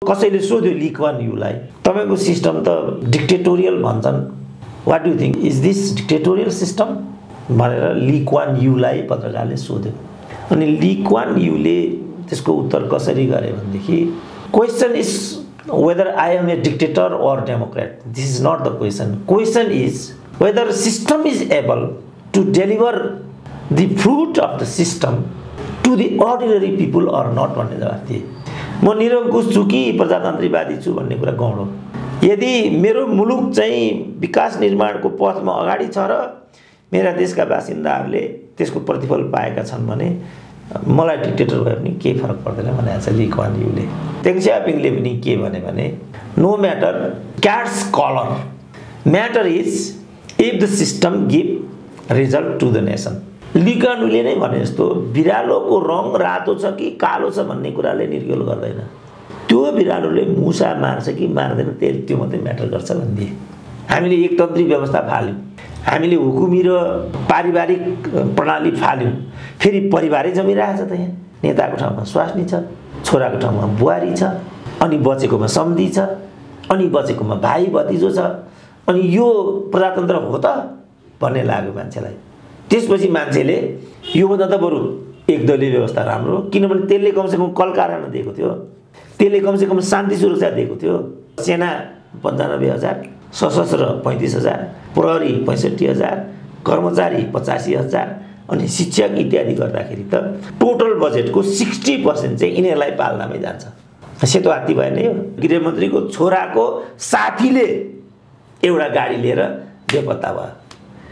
कसैले सोध्यो Lee Kuan यूलाई तपाईको सिस्टम त डिक्टेटोरियल भन्छन्, what do you think, is this dictatorial system भनेर ली कुआन यूलाई पत्रकारले सोध्यो। अनि ली कुआन यूले त्यसको उत्तर कसरी गरे भनेदेखि question is whether I am a dictator or democrat. This is not the question. Question is whether system is able to deliver the fruit of the system to the ordinary people or not भन्ने जवाफ दिए। म निरङ्कुश छु कि प्रजातन्त्रीवादी छु भन्ने कुरा गौण हो। यदि मेरो मुलुक चाहिँ विकास निर्माणको पथमा अगाडि छ र मेरा देशका बासिन्दाहरूले त्यसको प्रतिफल पाएका छन् भने मलाई डिक्टेटर भए पनि केही फरक पर्दैन भनेको छ ली कुआन यूले। देङ स्याओपिङले पनि के भने no matter cat's colour, matter is if the system give result to the nation. Lee Kuan यूले नै भने जस्तो बिरालोको रङ रातो छ कि कालो छ भन्ने कुराले निर्गोल गर्दैन, त्यो बिरालोले मुसा मार्छ कि मार्दैन त्यो मात्रै म्याटर गर्छ भनिदिए। हामीले एकतन्त्री व्यवस्था फाल्यौँ, हामीले हुकुमी र पारिवारिक प्रणाली फाल्यौँ, फेरि परिवारै जमिरहेछ त। यहाँ नेताको ठाउँमा स्वास्नी छ, छोराको ठाउँमा बुहारी छ, अनि बचेकोमा सम्धी छ, अनि बचेकोमा भाइ भतिजो छ, अनि यो प्रजातन्त्र हो त भन्ने लाग्यो मान्छेलाई। त्यसपछि मान्छेले योभन्दा त बरु एकदलीय व्यवस्था राम्रो, किनभने त्यसले कमसेकम कल कारखाना दिएको थियो, त्यसले कमसेकम शान्ति सुरक्षा दिएको थियो। सेना 95,000, सशस्त्र 35,000, प्रहरी 65,000, कर्मचारी 85,000, अनि शिक्षक इत्यादि गर्दाखेरि त टोटल बजेटको 60% चाहिँ यिनीहरूलाई पाल्दामै जान्छ। सेतो हात्ती भयो नि। यो गृहमन्त्रीको छोराको साथीले एउटा गाडी लिएर बेपत्ता भयो।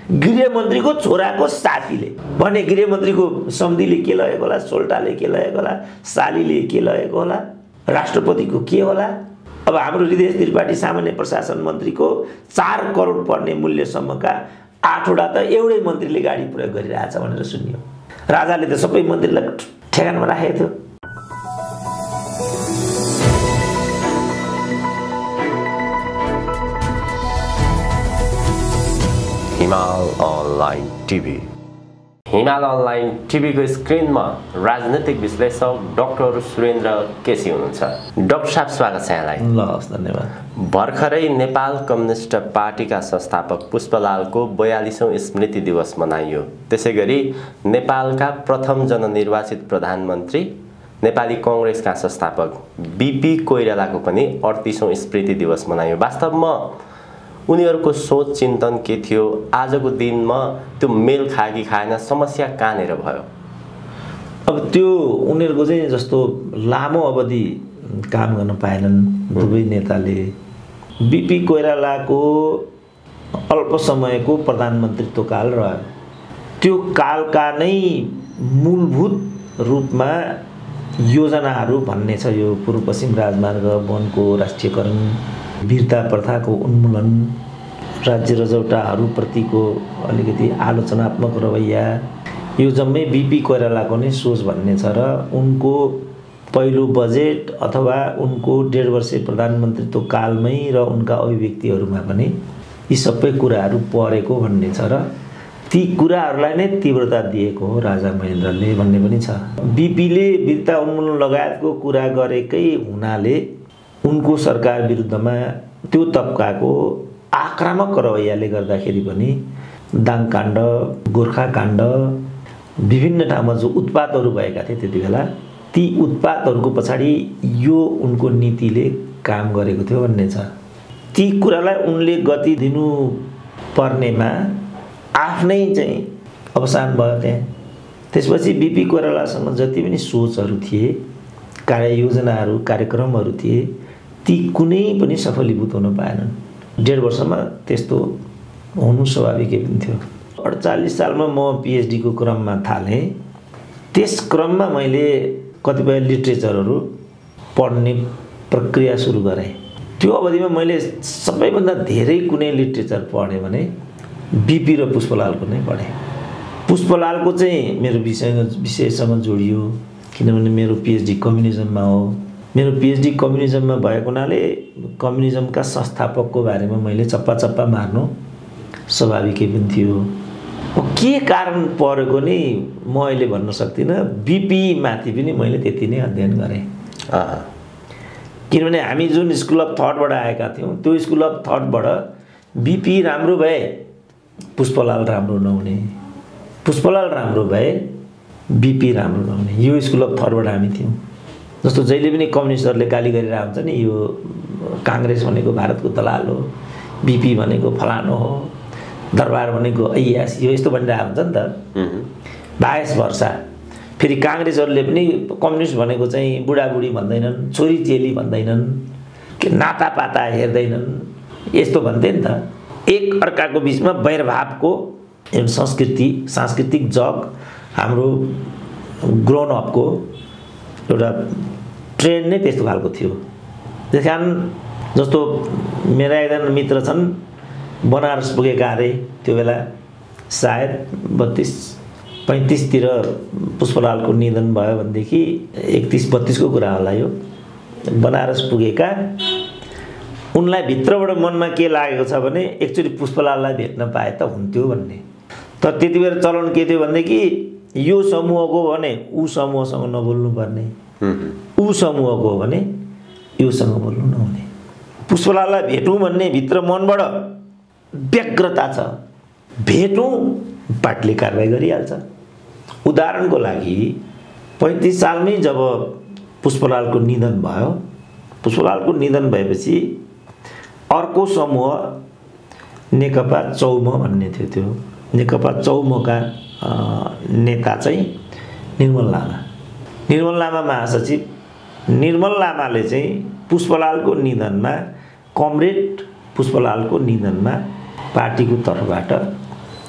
गृहमन्त्रीको छोराको साथीले भने गृहमन्त्रीको सम्धीले के लगेको होला, सोल्टाले के लगेको होला, सालीले के लगेको होला, राष्ट्रपतिको के होला। अब हाम्रो हृदय त्रिपाठी सामान्य प्रशासन मन्त्रीको 4 करोड पर्ने मूल्यसम्मका 8वटा त एउटै मन्त्रीले गाडी प्रयोग गरिरहेछ भनेर सुनियो। राजाले त सबै मन्त्रीलाई ठेगानमा राखेको थियो। हिमाल अनलाइन टिभी। हिमाल अनलाइन टिभीको स्क्रिनमा राजनीतिक विश्लेषक डाक्टर सुरेन्द्र केसी हुनुहुन्छ। डाक्टर साहब स्वागत छ यहाँलाई। ल हस्, धन्यवाद। भर्खरै नेपाल कम्युनिस्ट पार्टीका संस्थापक पुष्पलालको 42औं स्मृति दिवस मनाइयो। त्यसैगरी नेपालका प्रथम जननिर्वाचित प्रधानमन्त्री नेपाली कांग्रेसका संस्थापक बीपी कोइरालाको पनि 38औं स्मृति दिवस मनाइयो। वास्तवमा उनीहरूको सोच चिन्तन के थियो, आजको दिनमा त्यो मेल खायो कि खाएन, समस्या कहाँनेर भयो? अब त्यो उनीहरूको चाहिँ जस्तो लामो अवधि काम गर्न पाएनन् दुवै नेताले। बीपी कोइरालाको अल्प समयको प्रधानमन्त्रीत्व काल रह्यो। त्यो कालका नै मूलभूत रूपमा योजनाहरू भन्ने छ। यो पूर्व पश्चिम राजमार्ग, वनको राष्ट्रियकरण, वीरता प्रथाको उन्मूलन, राज्य रजौटाहरूप्रतिको अलिकति आलोचनात्मक रवैया, यो जम्मै बीपी कोइरालाको नै सोच भन्ने छ। र उनको पहिलो बजेट अथवा उनको 1.5 वर्षे प्रधानमन्त्रीत्व कालमै र उनका अभिव्यक्तिहरूमा पनि यी सबै कुराहरू परेको भन्ने छ र ती कुराहरूलाई नै तीव्रता दिएको हो राजा महेन्द्रले भन्ने पनि छ। बीपीले वीरता उन्मूलन लगायतको कुरा गरेकै हुनाले उनको सरकार विरुद्धमा त्यो तबकाको आक्रामक रवैयाले गर्दाखेरि पनि दाङकाण्ड, गोर्खाकाण्ड, विभिन्न ठाउँमा जो उत्पातहरू भएका थिए त्यति बेला, ती उत्पातहरूको पछाडि यो उनको नीतिले काम गरेको थियो भन्ने छ। ती कुरालाई उनले गति दिनु पर्नेमा आफ्नै चाहिँ अवसान भयो त्यहाँ। त्यसपछि बीपी कोइरालासँग जति पनि सोचहरू थिए, कार्ययोजनाहरू, कार्यक्रमहरू थिए, ती कुनै पनि सफलीभूत हुन पाएनन्। 1.5 वर्षमा त्यस्तो हुनु स्वाभाविकै पनि थियो। 48 सालमा म पीएचडी को क्रममा थालेँ। त्यस क्रममा मैले कतिपय लिटरेचरहरू पढ्ने प्रक्रिया सुरु गरेँ। त्यो अवधिमा मैले सबैभन्दा धेरै कुनै लिटरेचर पढेँ भने बीपी र पुष्पलालको नै पढेँ। पुष्पलालको चाहिँ मेरो विषयसँग जोडियो, किनभने मेरो पीएचडी कम्युनिजममा हो। मेरो पीएचडी कम्युनिजममा भएको हुनाले कम्युनिजमका संस्थापकको बारेमा मैले चप्पा चप्पा मार्नु स्वाभाविकै पनि थियो। के कारण परेको नि म अहिले भन्न सक्दिनँ। बीपी माथि पनि मैले त्यति नै अध्ययन गरेँ। किनभने हामी जुन स्कुल अफ थटबाट आएका थियौँ त्यो स्कुल अफ थटबाट बिपी राम्रो भए पुष्पलाल राम्रो नहुने, पुष्पलाल राम्रो भए बिपी राम्रो नहुने, यो स्कुल अफ थटबाट हामी थियौँ। जस्तो जहिले पनि कम्युनिस्टहरूले गाली गरेर हुन्छ नि, यो काङ्ग्रेस भनेको भारतको दलाल हो, बिपी भनेको फलानो हो, दरबार भनेको ऐयास, यो यस्तो भनिरहेको हुन्छ नि त, बायस वर्षा। फेरि काङ्ग्रेसहरूले पनि कम्युनिस्ट भनेको चाहिँ बुढाबुढी भन्दैनन्, छोरी चेली भन्दैनन्, के नातापाता हेर्दैनन्, यस्तो भन्थे नि त। एक अर्काको बिचमा वैरभावको एउटा सांस्कृतिक जग हाम्रो ग्रोन अपको एउटा ट्रेन्ड नै त्यस्तो खालको थियो। त्यस कारण जस्तो मेरा एकजना मित्र छन्, बनारस पुगेका अरे त्यो बेला सायद 32-35 पुष्पलालको निधन भयो भनेदेखि 31-32 को कुरा होला यो। बनारस पुगेका उनलाई भित्रबाट मनमा के लागेको छ भने एकचोटि पुष्पलाललाई भेट्न पाए त हुन्थ्यो भन्ने। तर त्यति बेला चलन के थियो भनेदेखि यो समूहको भने ऊ समूहसँग नबोल्नु पर्ने, ऊ समूहको हो भने योसँग बोल्नु नहुने। पुष्पलाललाई भेटौँ भन्ने भित्र मनबाट व्यग्रता छ, भेटौँ पार्टीले कारबाही गरिहाल्छ। उदाहरणको लागि 35 सालमै जब पुष्पलालको निधन भयो, पुष्पलालको निधन भएपछि अर्को समूह नेकपा चौम भन्ने थियो। त्यो नेकपा चौमका नेता चाहिँ निर्मल लामा, निर्मल लामा महासचिव। निर्मल लामाले चाहिँ पुष्पलालको निधनमा, कमरेड पुष्पलालको निधनमा पार्टीको तर्फबाट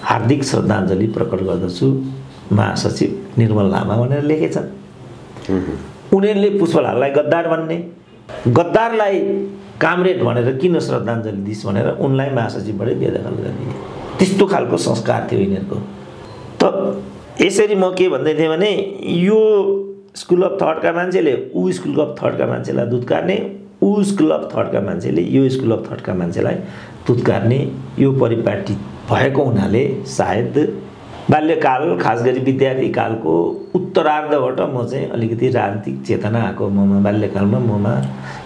हार्दिक श्रद्धाञ्जली प्रकट गर्दछु महासचिव निर्मल लामा भनेर लेखेछन्। उनीहरूले पुष्पलाललाई गद्दार भन्ने, गद्दारलाई कामरेड भनेर किन श्रद्धाञ्जली दिस् भनेर उनलाई महासचिवबाटै बेदखल गर्ने, त्यस्तो खालको संस्कार थियो यिनीहरूको। त यसरी म के भन्दै थिएँ भने यो स्कुल अफ थटका मान्छेले ऊ स्कुल अफ थटका मान्छेलाई दुत्कार्ने, ऊ स्कुल अफ थटका मान्छेले यो स्कुल अफ थटका मान्छेलाई दुत्कार्ने, यो परिपाटी भएको हुनाले सायद बाल्यकाल खास गरी विद्यार्थी कालको उत्तरार्धबाट म चाहिँ अलिकति राजनीतिक चेतना आएको ममा। बाल्यकालमा ममा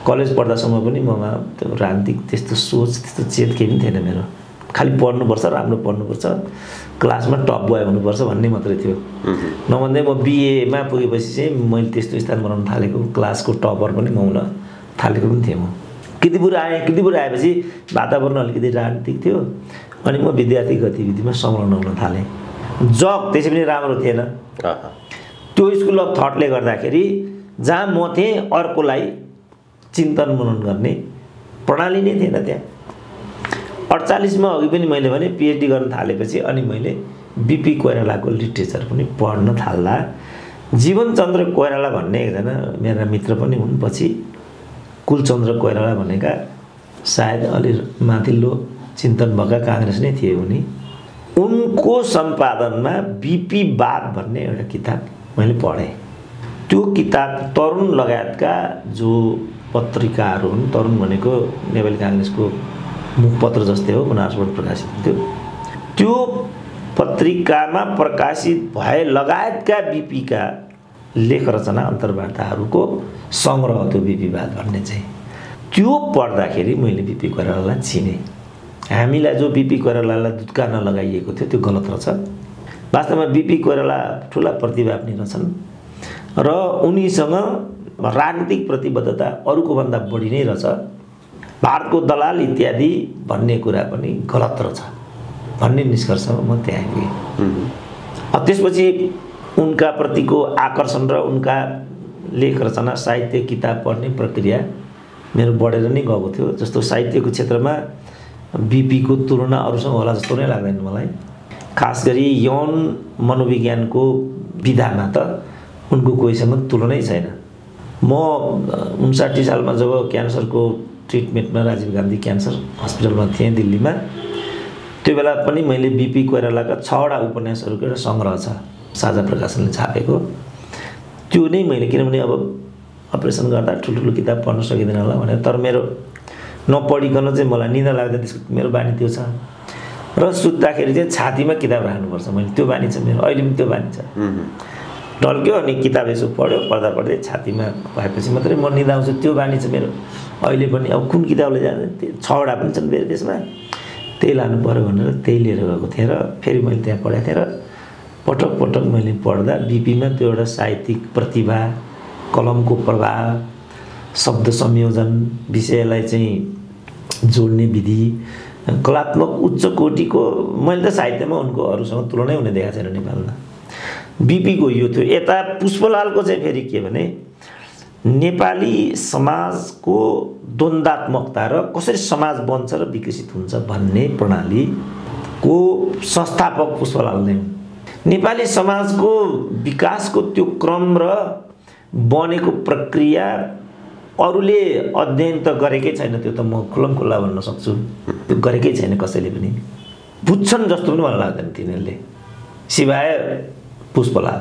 कलेज पढ्दासम्म पनि ममा त्यो राजनीतिक त्यस्तो सोच त्यस्तो चेत केही पनि थिएन मेरो। खालि पढ्नुपर्छ, राम्रो पढ्नुपर्छ, क्लासमा टप बोय हुनुपर्छ भन्ने मात्रै थियो। नभन्दै म बिएमा पुगेपछि चाहिँ मैले त्यस्तो स्थान बनाउन थालेको, क्लासको टपर पनि म हुन थालेको पनि थिएँ। म किर्तिपुर आएपछि वातावरण अलिकति राजनीतिक थियो अनि म विद्यार्थी गतिविधिमा संलग्न हुन थालेँ। जब त्यसै पनि राम्रो थिएन। त्यो स्कुल अफ थटले गर्दाखेरि जहाँ म थिएँ अर्कोलाई चिन्तन मनन गर्ने प्रणाली नै थिएन त्यहाँ। 48 मा अघि पनि मैले भने पिएचडी गर्न थालेपछि अनि मैले बिपी कोइरालाको लिटरेचर पनि पढ्न थाल्दा जीवनचन्द्र कोइराला भन्ने एकजना मेरा मित्र पनि हुन्। पछि कुलचन्द्र कोइराला भनेका सायद अलि माथिल्लो चिन्तन भएका काङ्ग्रेस नै थिए उनी। उनको सम्पादनमा बिपी वाद भन्ने एउटा किताब मैले पढेँ। त्यो किताब तरुण लगायतका जो पत्रिकाहरू हुन्, तरुण भनेको नेपाली काङ्ग्रेसको मुखपत्र जस्तै हो, बनारसबाट प्रकाशित थियो। त्यो पत्रिकामा प्रकाशित भए लगायतका बिपीका लेख रचना अन्तर्वार्ताहरूको सङ्ग्रह त्यो बिपीवाद भन्ने चाहिँ। त्यो पढ्दाखेरि मैले बिपी कोइरालालाई चिनेँ। हामीलाई जो बिपी कोइरालालाई दुत्कार्न लगाइएको थियो त्यो गलत रहेछ। वास्तवमा बिपी कोइराला ठुला प्रतिभावानी रहेछन् र उनीसँग राजनीतिक प्रतिबद्धता अरूको भन्दा बढी नै रहेछ। भारतको दलाल इत्यादि भन्ने कुरा पनि गलत रहेछ भन्ने निष्कर्षमा म त्यहाँ आइपुगेँ। त्यसपछि उनका प्रतिको आकर्षण र उनका लेख रचना साहित्य किताब पढ्ने प्रक्रिया मेरो बढेर नै गएको थियो। जस्तो साहित्यको क्षेत्रमा बिपीको तुलना अरूसँग होला जस्तो नै लाग्दैन मलाई। खास गरी यौन मनोविज्ञानको विधामा त उनको कोहीसँग तुलनै छैन। म 59 सालमा जब क्यान्सरको ट्रिटमेन्टमा राजीव गान्धी क्यान्सर हस्पिटलमा थिएँ दिल्लीमा, त्यो बेला पनि मैले बिपी कोइरालाका 6वटा उपन्यासहरूको एउटा सङ्ग्रह छ साझा प्रकाशनले छापेको। त्यो नै मैले, किनभने अब अपरेसन गर्दा ठुल्ठुलो किताब पढ्न सकिँदैन होला भनेर, तर मेरो नपढिकन चाहिँ मलाई निद्रा लाग्दा त्यसको मेरो बानी त्यो छ र सुत्दाखेरि चाहिँ छातीमा किताब राख्नुपर्छ। मैले त्यो बानी छ मेरो, अहिले पनि त्यो बानी छ। ढल्क्यो अनि किताब यसो पढ्यो, पढ्दा पढ्दै छातीमा भएपछि मात्रै म निदाउँछु। त्यो बानी छ मेरो अहिले पनि। अब कुन किताबले जान्छ, 6वटा पनि छन् फेरि त्यसमा, त्यही लानु पऱ्यो भनेर त्यही लिएर गएको थिएँ र फेरि मैले त्यहाँ पढेको थिएँ र पटक पटक मैले पढ्दा बीपीमा त्यो एउटा साहित्यिक प्रतिभा, कलमको प्रभाव, शब्द संयोजन, विषयलाई चाहिँ जोड्ने विधि, कलात्मक उच्च कोटिको, मैले त साहित्यमा उनको अरूसँग तुलनै हुने देखाएको छैन नेपालमा। बीपीको यो थियो। यता पुष्पलालको चाहिँ फेरि के भने नेपाली समाजको द्वन्द्वात्मकता र कसरी समाज बन्छ र विकसित हुन्छ भन्ने प्रणालीको संस्थापक पुष्पलाल नै हुन्। नेपाली समाजको विकासको त्यो क्रम र बनेको प्रक्रिया अरूले अध्ययन त गरेकै छैन, त्यो त म खुल्लमखुल्ला भन्न सक्छु। त्यो गरेकै छैन कसैले पनि, बुझ्छन् जस्तो पनि मलाई लाग्दैन तिनीहरूले, सिवाय पुष्पलाल।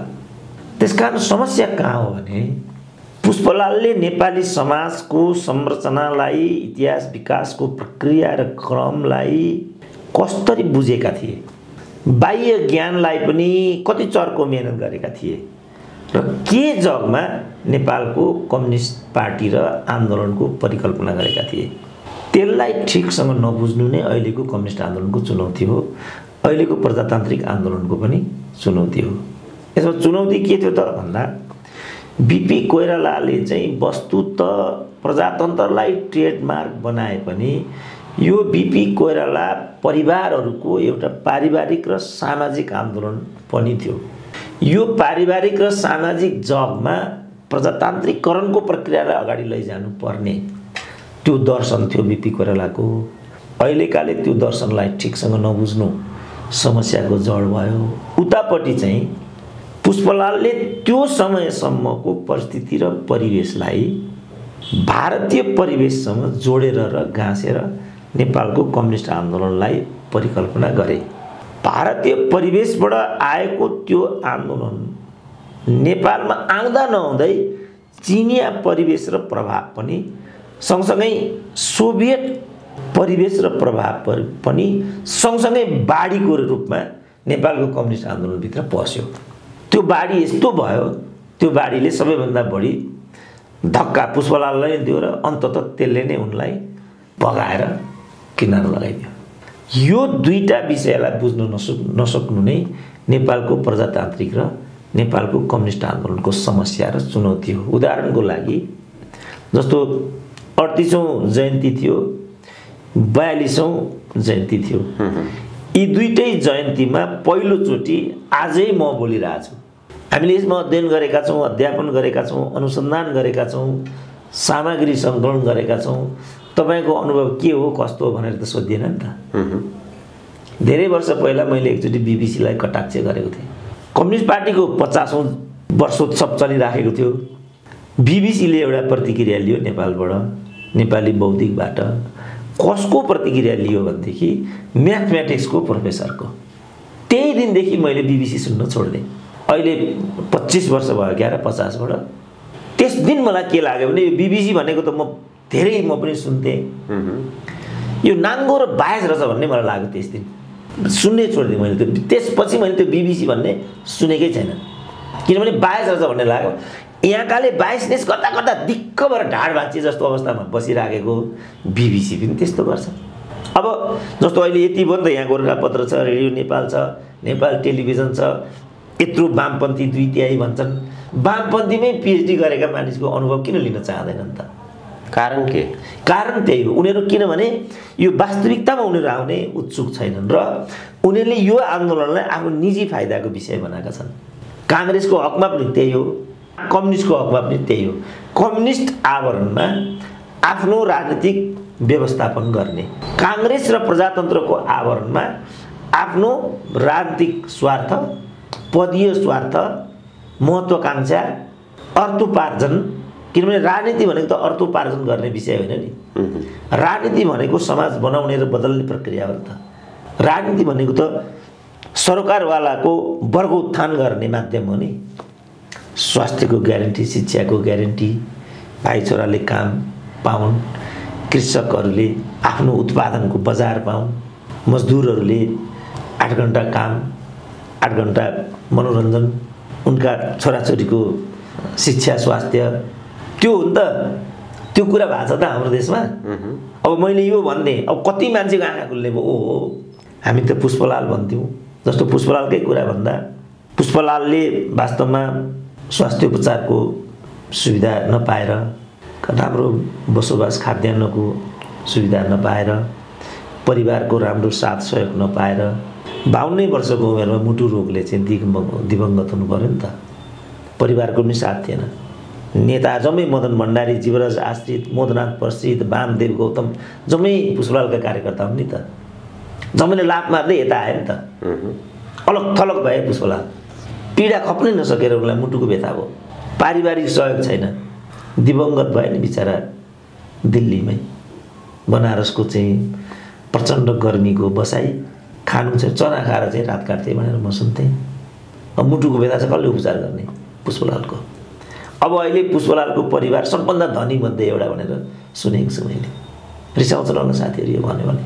त्यसकारण समस्या कहाँ हो भने पुष्पलालले नेपाली समाजको संरचनालाई, इतिहास विकासको प्रक्रिया र क्रमलाई कसरी बुझेका थिए, बाह्य ज्ञानलाई पनि कति चर्को मेहनत गरेका थिए र के जगमा नेपालको कम्युनिस्ट पार्टी र आन्दोलनको परिकल्पना गरेका थिए, त्यसलाई ठिकसँग नबुझ्नु नै अहिलेको कम्युनिस्ट आन्दोलनको चुनौती हो, अहिलेको प्रजातान्त्रिक आन्दोलनको पनि चुनौती हो। यसमा चुनौती के थियो त भन्दा बीपी कोइरालाले चाहिँ वस्तुत प्रजातन्त्रलाई ट्रेडमार्क बनाए पनि यो बीपी कोइराला परिवारहरूको एउटा पारिवारिक र सामाजिक आन्दोलन पनि थियो। यो पारिवारिक र सामाजिक जगमा प्रजातान्त्रिकरणको प्रक्रियालाई अगाडि लैजानु पर्ने त्यो दर्शन थियो बीपी कोइरालाको। अहिलेकाले त्यो दर्शनलाई ठिकसँग नबुझ्नु समस्याको जड भयो। उतापट्टि चाहिँ पुष्पलालले त्यो समयसम्मको परिस्थिति र परिवेशलाई भारतीय परिवेशसँग जोडेर र गाँसेर नेपालको कम्युनिस्ट आन्दोलनलाई परिकल्पना गरे। भारतीय परिवेशबाट आएको त्यो आन्दोलन नेपालमा आउँदा नआउँदै चिनिया परिवेश र प्रभाव पनि सँगसँगै सोभियत परिवेश र प्रभाव पनि सँगसँगै बाढीको रूपमा नेपालको कम्युनिस्ट आन्दोलनभित्र पस्यो। त्यो बाढी यस्तो भयो, त्यो बाढीले सबैभन्दा बढी धक्का पुष्पलाललाई दियो र अन्ततः त्यसले नै उनलाई भगाएर किनारा लगाइदियो। यो दुईटा विषयलाई बुझ्न नसक्नु नै नेपालको प्रजातान्त्रिक र नेपालको कम्युनिस्ट आन्दोलनको समस्या र चुनौती हो। उदाहरणको लागि जस्तो 38औं जयन्ती थियो, 42औं जयन्ती थियो। यी दुईटै जयन्तीमा पहिलोचोटि आजै म बोलिरहेको छु, हामीले यसमा अध्ययन गरेका छौँ, अध्यापन गरेका छौँ, अनुसन्धान गरेका छौँ, सामग्री सङ्कलन गरेका छौँ। तपाईँको अनुभव के हो कस्तो हो भनेर त सोधिएन नि त। धेरै वर्ष पहिला मैले एकचोटि बीबीसीलाई कटाक्ष गरेको थिएँ। कम्युनिस्ट पार्टीको 50औं वर्षोत्सव चलिराखेको थियो। बीबीसीले एउटा प्रतिक्रिया लियो नेपालबाट, नेपाली बौद्धिकबाट। कसको प्रतिक्रिया लियो भनेदेखि म्याथमेटिक्सको प्रोफेसरको। त्यही दिनदेखि मैले बीबीसी सुन्न छोडिदिएँ। अहिले 25 वर्ष भयो क्या र 50बाट। त्यस दिन मलाई के लाग्यो भने यो बीबीसी भनेको त म पनि सुन्थेँ, यो नाङ्गो र बायस रहेछ भन्ने मलाई लाग्यो। त्यस दिन सुन्नै छोडिदिएँ मैले। त्यो त्यसपछि मैले त्यो बीबीसी भन्ने सुनेकै छैन, किनभने बायस रहेछ भन्ने लाग्यो। यहाँकाले बायसनेस गर्दा गर्दा दिक्क भएर ढाड भाँचिए जस्तो अवस्थामा बसिराखेको बीबीसी पनि त्यस्तो गर्छ। अब जस्तो अहिले यति भयो नि त, यहाँ गोर्खापत्र छ, रेडियो नेपाल छ, नेपाल टेलिभिजन छ, यत्रो वामपन्थी 2/3 भन्छन्। वामपन्थीमै पिएचडी गरेका मानिसको अनुभव किन लिन चाहँदैनन् त? कारण के? कारण त्यही हो, उनीहरू किनभने यो वास्तविकतामा उनीहरू आउने उत्सुक छैनन् र उनीहरूले यो आन्दोलनलाई आफ्नो निजी फाइदाको विषय बनाएका छन्। काङ्ग्रेसको हकमा पनि त्यही हो, कम्युनिस्टको हकमा पनि त्यही हो। कम्युनिस्ट आवरणमा आफ्नो राजनीतिक व्यवस्थापन गर्ने, काङ्ग्रेस र प्रजातन्त्रको आवरणमा आफ्नो राजनीतिक स्वार्थ, पदीय स्वार्थ, महत्त्वाकांक्षा, अर्थोपार्जन। किनभने राजनीति भनेको त अर्थोपार्जन गर्ने विषय होइन नि। राजनीति भनेको समाज बनाउने र बदल्ने प्रक्रिया हो नि त। राजनीति भनेको त सरकारवालाको वर्ग उत्थान गर्ने माध्यम हो नि। स्वास्थ्यको ग्यारेन्टी, शिक्षाको ग्यारेन्टी, भाइ छोराले काम पाउन्, कृषकहरूले आफ्नो उत्पादनको बजार पाउन्, मजदुरहरूले 8 घण्टा काम, 8 घण्टा मनोरञ्जन, उनका छोराछोरीको शिक्षा स्वास्थ्य त्यो हो नि त, त्यो कुरा भएको छ त हाम्रो देशमा। अब मैले यो भन्ने अब कति मान्छेको आँखा खुल्ने भयो, ओहो हामी त पुष्पलाल भन्थ्यौँ। जस्तो पुष्पलालकै कुरा भन्दा पुष्पलालले वास्तवमा स्वास्थ्य उपचारको सुविधा नपाएर, राम्रो बसोबास खाद्यान्नको सुविधा नपाएर, परिवारको राम्रो साथ सहयोग नपाएर 52 वर्षको उमेरमा मुटु रोगले चाहिँ दिवंगत हुनु पर्यो नि त। परिवारको पनि साथ थिएन। नेता जम्मै मदन भण्डारी, जीवराज आश्रित, मोदनाथ प्रसिद्ध, वामदेव गौतम जम्मै पुष्पलालका कार्यकर्ता हुन् नि त। जम्मैले लात मार्दै यता आयो नि त। अलग थलग भए पुष्पलाल, पीडा खप्नै नसकेर उनलाई मुटुको व्यथा भयो, पारिवारिक सहयोग छैन, दिवंगत भयो नि बिचरा दिल्लीमै। बनारसको चाहिँ प्रचण्ड गर्मीको बसाई, खानु चाहिँ चना खाएर चाहिँ रात काट्थे भनेर म सुन्थेँ। अब मुटुको व्यथा चाहिँ कसले उपचार गर्ने? पुष्पलालको। अब अहिले पुष्पलालको परिवार सबभन्दा धनी मध्ये एउटा भनेर सुनेको छु मैले। रिसाउँछ न साथीहरू यो भन्यो भने।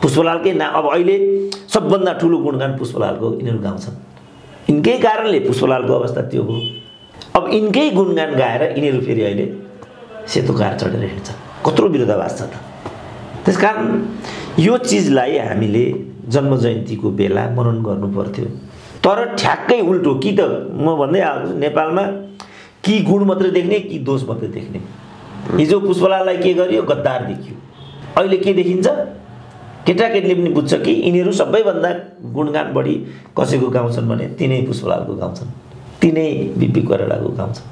पुष्पलालकै नाम अब अहिले सबभन्दा ठुलो गुणगान पुष्पलालको यिनीहरू गाउँछन्। यिनकै कारणले पुष्पलालको अवस्था त्यो हो। अब यिनकै गुणगान गाएर यिनीहरू फेरि अहिले सेतो कार चढेर हिँड्छ। कत्रो विरोधाभास छ त। त्यसकारण यो चिजलाई हामीले जन्म जयन्तीको बेला मनन गर्नु पर्थ्यो। तर ठ्याक्कै उल्टो, कि त म भन्दै आएको छु नेपालमा कि गुण मात्रै देख्ने कि दोष मात्रै देख्ने। हिजो पुष्पलाललाई के गरियो? गद्दार देखियो। अहिले के देखिन्छ? केटाकेटीले पनि बुझ्छ कि यिनीहरू सबैभन्दा गुणगान बढी कसैको गाउँछन् भने तिनै पुष्पलालको गाउँछन्, तिनै बिपी कोइरालाको गाउँछन्।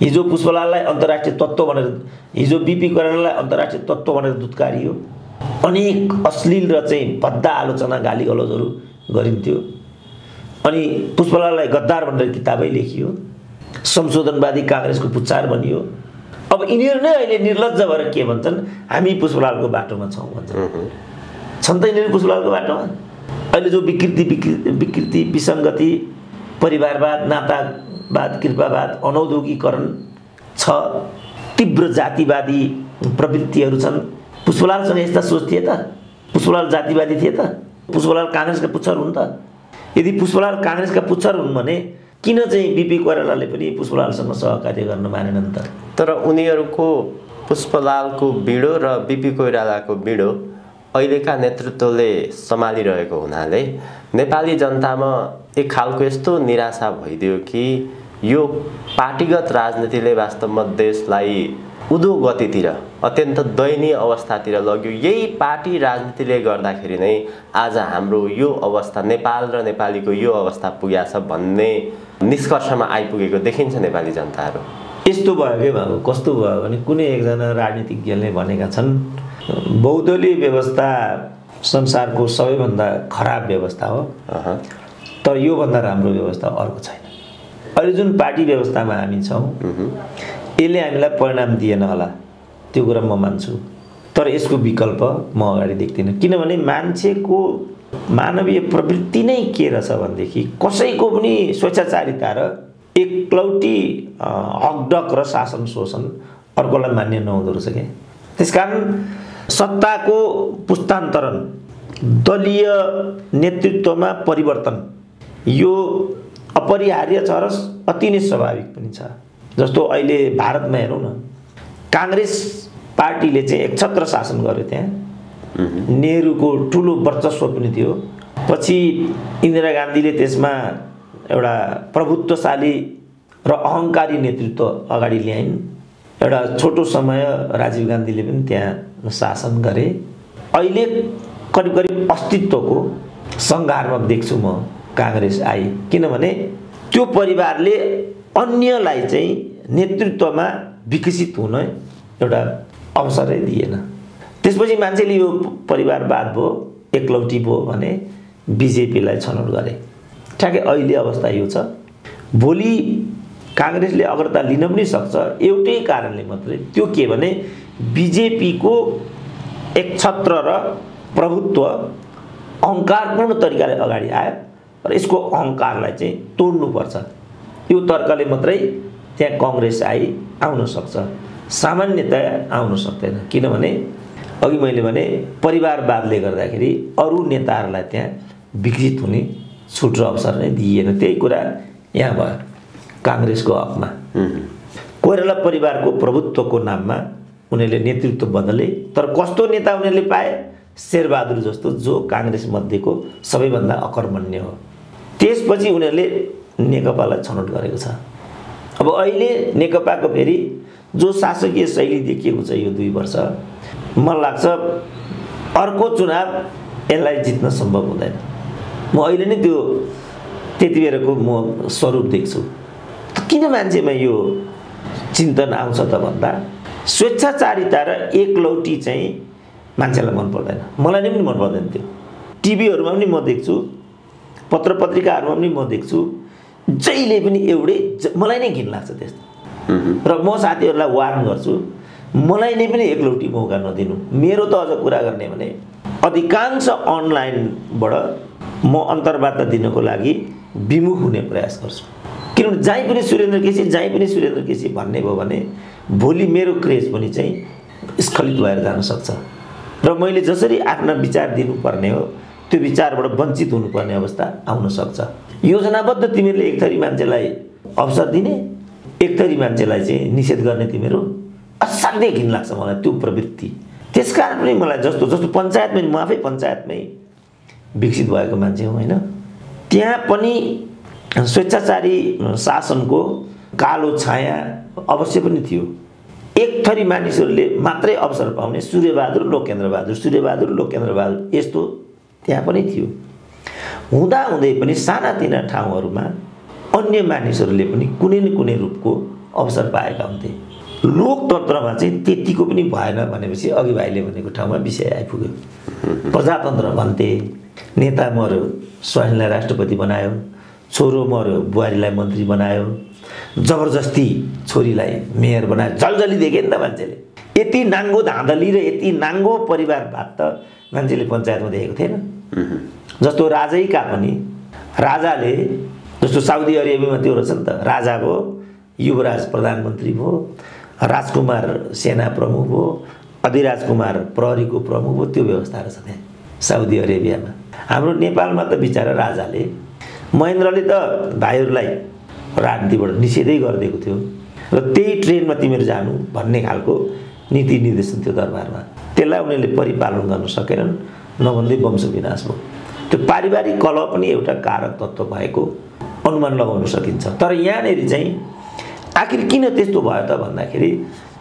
हिजो पुष्पलाललाई अन्तर्राष्ट्रिय तत्त्व भनेर, हिजो बिपी कोइरालालाई अन्तर्राष्ट्रिय तत्त्व भनेर दुत्कारियो। अनेक अश्लील र चाहिँ भद्दा आलोचना गाली गलौजहरू गरिन्थ्यो। अनि पुष्पलाललाई गद्दार भनेर किताबै लेखियो। संशोधनवादी काङ्ग्रेसको पुच्चार बनियो। अब यिनीहरू नै अहिले निर्लज्ज भएर के भन्छन्? हामी पुष्पलालको बाटोमा छौँ भन्छन्। छन् त यिनीहरू पुष्पलालको बाटोमा? अहिले जो विकृति, विसङ्गति, परिवारवाद, नातावाद, कृपावाद, अनौद्योगिकरण छ, तीव्र जातिवादी प्रवृत्तिहरू छन्। पुष्पलालसँग यस्ता सोच थिए त? पुष्पलाल जातिवादी थिए त? पुष्पलाल काङ्ग्रेसका पुच्छर हुन् त? यदि पुष्पलाल काङ्ग्रेसका पुच्छर हुन् भने किन चाहिँ बिपी कोइरालाले पनि पुष्पलालसँग सहकार्य गर्न मानेनन् त? तर उनीहरूको पुष्पलालको बिडो र बिपी कोइरालाको बिडो अहिलेका नेतृत्वले सम्हालिरहेको हुनाले नेपाली जनतामा एक खालको यस्तो निराशा भइदियो कि यो पार्टीगत राजनीतिले वास्तवमा देशलाई उदो गतितिर, अत्यन्त दयनीय अवस्थातिर लग्यो। यही पार्टी राजनीतिले गर्दाखेरि नै आज हाम्रो यो अवस्था, नेपाल र नेपालीको यो अवस्था पुगेको छ भन्ने निष्कर्षमा आइपुगेको देखिन्छ नेपाली जनताहरू। यस्तो भयो के बाबु? कस्तो भयो भने कुनै एकजना राजनीतिज्ञले भनेका छन् बहुदलीय व्यवस्था संसारको सबैभन्दा खराब व्यवस्था हो, तर योभन्दा राम्रो व्यवस्था अर्को छैन। अहिले जुन पार्टी व्यवस्थामा हामी छौँ यसले हामीलाई परिणाम दिएन होला, त्यो कुरा म मान्छु। तर यसको विकल्प म अगाडि देख्दिनँ। किनभने मान्छेको मानवीय प्रवृत्ति नै के रहेछ भनेदेखि कसैको पनि स्वेच्छाचारिता र एकलौटी हकडक र शासन शोषण अर्कोलाई मान्य नहुँदो रहेछ क्या। त्यसकारण सत्ताको पुस्तान्तरण, दलीय नेतृत्वमा परिवर्तन यो अपरिहार्य छ र अति नै स्वाभाविक पनि छ। जस्तो अहिले भारतमा हेरौँ न, काङ्ग्रेस पार्टीले चाहिँ एकछत्र शासन गर्यो। त्यहाँ नेहरूको ठुलो वर्चस्व पनि थियो। पछि इन्दिरा गान्धीले त्यसमा एउटा प्रभुत्वशाली र अहङ्कारी नेतृत्व अगाडि ल्याइन्। एउटा छोटो समय राजीव गान्धीले पनि त्यहाँ शासन गरे। अहिले करिब करिब अस्तित्वको सङ्घारमा देख्छु म काङ्ग्रेस आई। किनभने त्यो परिवारले अन्यलाई चाहिँ नेतृत्वमा विकसित हुन एउटा अवसरै दिएन। त्यसपछि मान्छेले यो परिवारवाद भयो, एकलौटी भयो भने बिजेपीलाई छनौट गरे। ठ्याक्कै अहिले अवस्था यो छ। भोलि काङ्ग्रेसले अग्रता लिन पनि सक्छ एउटै कारणले मात्रै। त्यो के भने बिजेपीको एकछत्र र प्रभुत्व अहङ्कारपूर्ण तरिकाले अगाडि आयो र यसको अहङ्कारलाई चाहिँ तोड्नुपर्छ। यो तर्कले मात्रै त्यहाँ काङ्ग्रेस आउन सक्छ, सामान्यतया आउन सक्दैन। किनभने अघि मैले भने परिवारवादले गर्दाखेरि अरू नेताहरूलाई त्यहाँ विकसित हुने छुट र अवसर नै दिइएन। त्यही कुरा यहाँ भयो। काङ्ग्रेसको हकमा। कोइराला परिवारको प्रभुत्वको नाममा उनीहरूले नेतृत्व बदले, तर कस्तो नेता उनीहरूले पाए? शेरबहादुर जस्तो, जो काङ्ग्रेस मध्येको सबैभन्दा अकर्मण्य हो। त्यसपछि उनीहरूले नेकपालाई छनौट गरेको छ। अब अहिले नेकपाको फेरि जो शासकीय शैली देखिएको छ यो 2 वर्ष, मलाई लाग्छ अर्को चुनाव यसलाई जित्न सम्भव हुँदैन। म अहिले नै त्यो त्यति बेरको म स्वरूप देख्छु। किन मान्छेमा यो चिन्तन आउँछ त भन्दा स्वेच्छाचारिता र एकलौटी चाहिँ मान्छेलाई मन पर्दैन। मलाई नै पनि मन पर्दैन त्यो। टिभीहरूमा पनि म देख्छु, पत्र पत्रिकाहरूमा पनि म देख्छु, जहिले पनि एउटै, मलाई नै घिन लाग्छ त्यस्तो। र म साथीहरूलाई वार्न गर्छु, मलाई नै पनि एकलौटी मौका नदिनु। मेरो त अझ कुरा गर्ने भने अधिकांश अनलाइनबाट म अन्तर्वार्ता दिनको लागि विमुख हुने प्रयास गर्छु। किनभने जहीँ पनि सुरेन्द्र केसी भन्ने भयो भने भोलि मेरो क्रेज पनि चाहिँ स्खलित भएर जान सक्छ र मैले जसरी आफ्ना विचार दिनुपर्ने हो त्यो विचारबाट वञ्चित हुनुपर्ने अवस्था आउन सक्छ। योजनाबद्ध तिमीहरूले एक थरी मान्छेलाई अवसर दिने, एक थरी मान्छेलाई चाहिँ निषेध गर्ने तिमीहरू असाध्यै घिन लाग्छ मलाई त्यो प्रवृत्ति। त्यसकारण पनि मलाई जस्तो पञ्चायतमै, म आफै पञ्चायतमै विकसित भएको मान्छे हो होइन, त्यहाँ पनि स्वेच्छाचारी शासनको कालो छाया अवश्य पनि थियो। एक थरी मानिसहरूले मात्रै अवसर पाउने सूर्यबहादुर लोकेन्द्रबहादुर यस्तो त्यहाँ पनि थियो। हुँदाहुँदै पनि सानातिना ठाउँहरूमा अन्य मानिसहरूले पनि कुनै न कुनै रूपको अवसर पाएका हुन्थे। लोकतन्त्रमा चाहिँ त्यतिको पनि भएन भनेपछि अघि भाइले भनेको ठाउँमा विषय आइपुग्यो। प्रजातन्त्र भन्थे, नेता मर्यो स्वाइनलाई राष्ट्रपति बनायो, छोरो मर्यो बुहारीलाई मन्त्री बनायो, जबरजस्ती छोरीलाई मेयर बनायो। जलजली देखे नि त मान्छेले। यति नाङ्गो धाँधली र यति नाङ्गो परिवारवाद त मान्छेले पञ्चायतमा देखेको थिएन। जस्तो राजैका पनि राजाले, जस्तो साउदी अरेबियामा त्यो रहेछ नि त, राजा भयो, युवराज प्रधानमन्त्री भयो, राजकुमार सेना प्रमुख हो, अधिराजकुमार प्रहरीको प्रमुख हो, त्यो व्यवस्था रहेछ त्यहाँ साउदी अरेबियामा। हाम्रो नेपालमा त बिचारा राजाले, महेन्द्रले त भाइहरूलाई राजनीतिबाट निषेधै गरिदिएको थियो र त्यही ट्रेनमा तिमीहरू जानु भन्ने खालको नीति निर्देशन थियो दरबारमा। त्यसलाई उनीहरूले परिपालन गर्न सकेनन्, नभन्दै वंश विनाश भयो। त्यो पारिवारिक कलह पनि एउटा कारक तत्त्व भएको अनुमान लगाउन सकिन्छ। तर यहाँनिर चाहिँ आखिर किन त्यस्तो भयो त भन्दाखेरि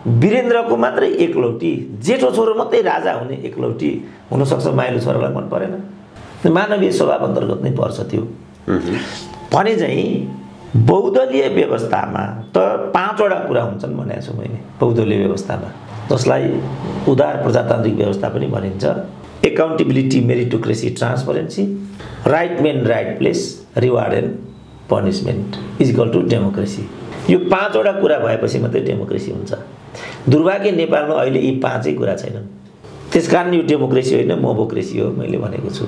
वीरेन्द्रको मात्रै एकलौटी, जेठो छोरो मात्रै राजा हुने एकलौटी हुनसक्छ माइलो छोरालाई मन परेन। मानवीय स्वभाव अन्तर्गत नै पर्छ त्यो। भने चाहिँ बहुदलीय व्यवस्थामा त 5वटा कुरा हुन्छन् भनेको छु मैले। बहुदलीय व्यवस्थामा, जसलाई उदार प्रजातान्त्रिक व्यवस्था पनि भनिन्छ, accountability, meritocracy, transparency, right man right place, reward and punishment is equal to democracy. यो 5वटा कुरा भएपछि मात्रै डेमोक्रेसी हुन्छ। दुर्भाग्य नेपालमा अहिले यी 5 कुरा छैनन्। त्यसकारण यो डेमोक्रेसी होइन, मोबोक्रेसी हो मैले भनेको छु।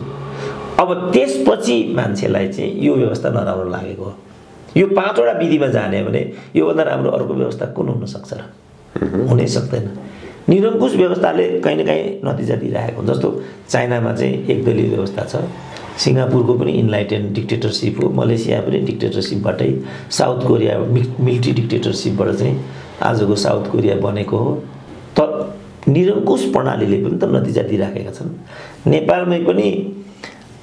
अब त्यसपछि मान्छेलाई चाहिँ यो व्यवस्था नराम्रो लागेको हो। यो 5वटा विधिमा जाने भने योभन्दा राम्रो अर्को व्यवस्था कुन हुन सक्छ र? हुनै सक्दैन। निरङ्कुश व्यवस्थाले कहीँ न कहीँ नतिजा दिइरहेको हुन्छ। जस्तो चाइनामा चाहिँ एकदलीय व्यवस्था छ, सिङ्गापुरको पनि इनलाइटेन डिक्टेटरसिप हो, मलेसिया पनि डिक्टेटरसिपबाटै, साउथ कोरिया मिलिट्री डिक्टेटरसिपबाट चाहिँ आजको साउथ कोरिया बनेको हो। त निरङ्कुश प्रणालीले पनि त नतिजा दिइराखेका छन्। नेपालमै पनि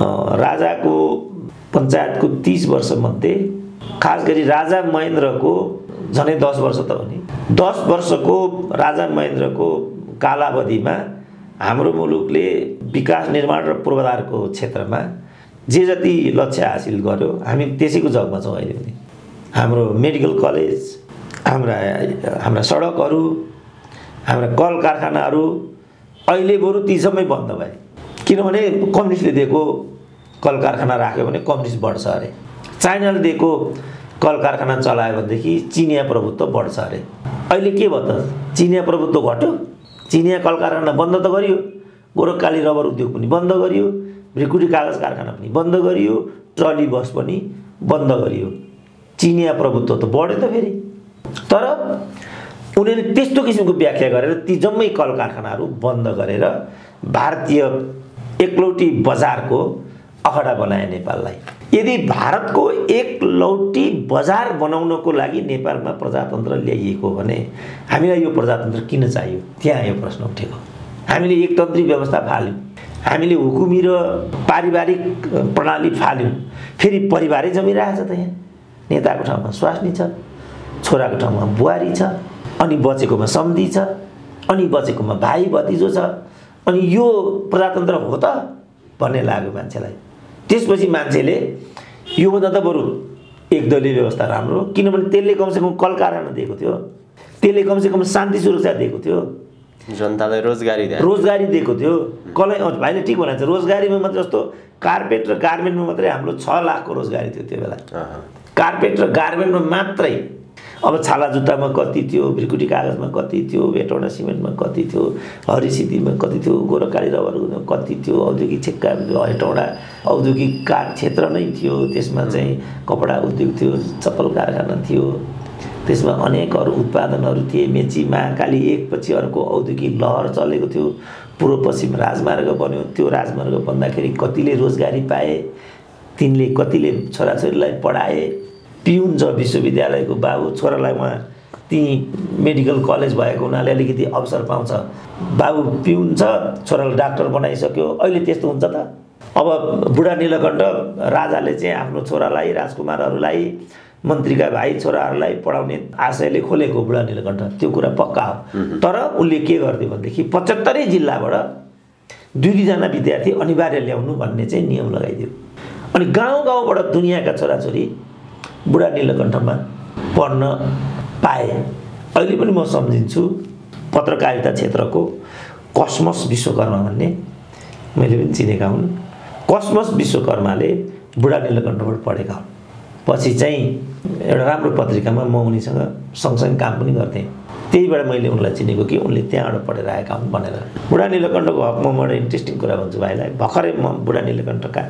राजाको पञ्चायतको 30 वर्षमध्ये खास गरी राजा महेन्द्रको झनै 10 वर्ष त हो नि, 10 वर्षको राजा महेन्द्रको कालावधिमा हाम्रो मुलुकले विकास निर्माण र पूर्वाधारको क्षेत्रमा जे जति लक्ष्य हासिल गर्यो हामी त्यसैको जगमा छौँ अहिले पनि। हाम्रो मेडिकल कलेज, हाम्रा सडकहरू, हाम्रा कल कारखानाहरू अहिले बरु ती सबै बन्द भए। किनभने कम्युनिस्टले दिएको कल कारखाना राख्यो भने कम्युनिस्ट बढ्छ अरे, चाइनाले दिएको कल कारखाना चलायो भनेदेखि चिनिया प्रभुत्व बढ्छ अरे। अहिले के भयो त? चिनिया प्रभुत्व घट्यो, चिनिया कल कारखाना बन्द त गरियो, गोरखकाली रबर उद्योग पनि बन्द गरियो, भ्रिकुटी कागज कारखाना पनि बन्द गरियो, ट्रली बस पनि बन्द गरियो। चिनिया प्रभुत्व त बढ्यो त फेरि। तर उनीहरूले त्यस्तो किसिमको व्याख्या गरेर ती जम्मै कल कारखानाहरू बन्द गरेर भारतीय एकलौटी बजारको अखडा बनाए नेपाललाई। यदि भारतको एकलौटी बजार बनाउनको लागि नेपालमा प्रजातन्त्र ल्याइएको हो भने हामीलाई यो प्रजातन्त्र किन चाहियो? त्यहाँ यो प्रश्न उठेको। हामीले एकतन्त्री व्यवस्था फाल्यौँ, हामीले हुकुमी र पारिवारिक प्रणाली फाल्यौँ, फेरि परिवारै जमिरहेछ त। यहाँ नेताको ठाउँमा स्वास्नी छ, छोराको ठाउँमा बुहारी छ, अनि बचेकोमा सम्धी छ, अनि बचेकोमा भाइ भतिजो छ। अनि यो प्रजातन्त्र हो त भन्ने लाग्यो मान्छेलाई। त्यसपछि मान्छेले योभन्दा त बरु एकदलीय व्यवस्था राम्रो, किनभने त्यसले कमसेकम कल कारखाना दिएको थियो, त्यसले कमसेकम शान्ति सुरक्षा दिएको थियो, जनतालाई रोजगारी दिएको थियो। कसलाई भाइले ठिक भनेको छ, रोजगारीमा मात्र जस्तो कार्पेट र गार्मेन्टमा मात्रै हाम्रो 6 लाखको रोजगारी थियो त्यो बेला। कार्पेट र गार्मेन्टमा मात्रै। अब छाला जुत्तामा कति थियो, भ्रिकुटी कागजमा कति थियो, हेटौँडा सिमेन्टमा कति थियो, हरिसिद्धीमा कति थियो, गोरखकाली रबरमा कति थियो, औद्योगिक छेक्का हेटौँडा औद्योगिक काठ क्षेत्र नै थियो। त्यसमा चाहिँ कपडा उद्योग थियो, चप्पल कारखाना थियो, त्यसमा अनेक अरू उत्पादनहरू थिए। मेची महाकाली एकपछि अर्को औद्योगिक लहर चलेको थियो। पूर्व पश्चिम राजमार्ग बन्यो, त्यो राजमार्ग बन्दाखेरि कतिले रोजगारी पाए, तिनले कतिले छोराछोरीलाई पढाए। पिउन छ विश्वविद्यालयको बाबु, छोरालाई उहाँ त्यहीँ मेडिकल कलेज भएको हुनाले अलिकति अवसर पाउँछ। बाबु पिउन छ, छोरालाई डाक्टर बनाइसक्यो। अहिले त्यस्तो हुन्छ त? अब बुढा नीलकण्ठ राजाले चाहिँ आफ्नो छोरालाई, राजकुमारहरूलाई, मन्त्रीका भाइ छोराहरूलाई पढाउने आशयले खोलेको बुढा नीलकण्ठ, त्यो कुरा पक्का हो। तर उसले के गर्थ्यो भनेदेखि 75 जिल्लाबाट 2-2जना विद्यार्थी अनिवार्य ल्याउनु भन्ने चाहिँ नियम लगाइदियो। अनि गाउँ-गाउँबाट दुनियाँका छोराछोरी बुढा नीलकण्ठमा पढ्न पाए। अहिले पनि म सम्झिन्छु पत्रकारिता क्षेत्रको कसमस विश्वकर्मा भन्ने, मैले पनि चिनेका हुन्। कसमस विश्वकर्माले बुढा नीलकण्ठबाट पढेका हुन्। पछि चाहिँ एउटा राम्रो पत्रिकामा म उनीसँग सँगसँगै काम पनि गर्थेँ। त्यहीबाट मैले उनलाई चिनेको कि उनले त्यहाँबाट पढेर आएका हुन् भनेर। बुढा नीलकण्ठको हकमा म एउटा इन्ट्रेस्टिङ कुरा भन्छु भाइलाई। भर्खरै म बुढा नीलकण्ठका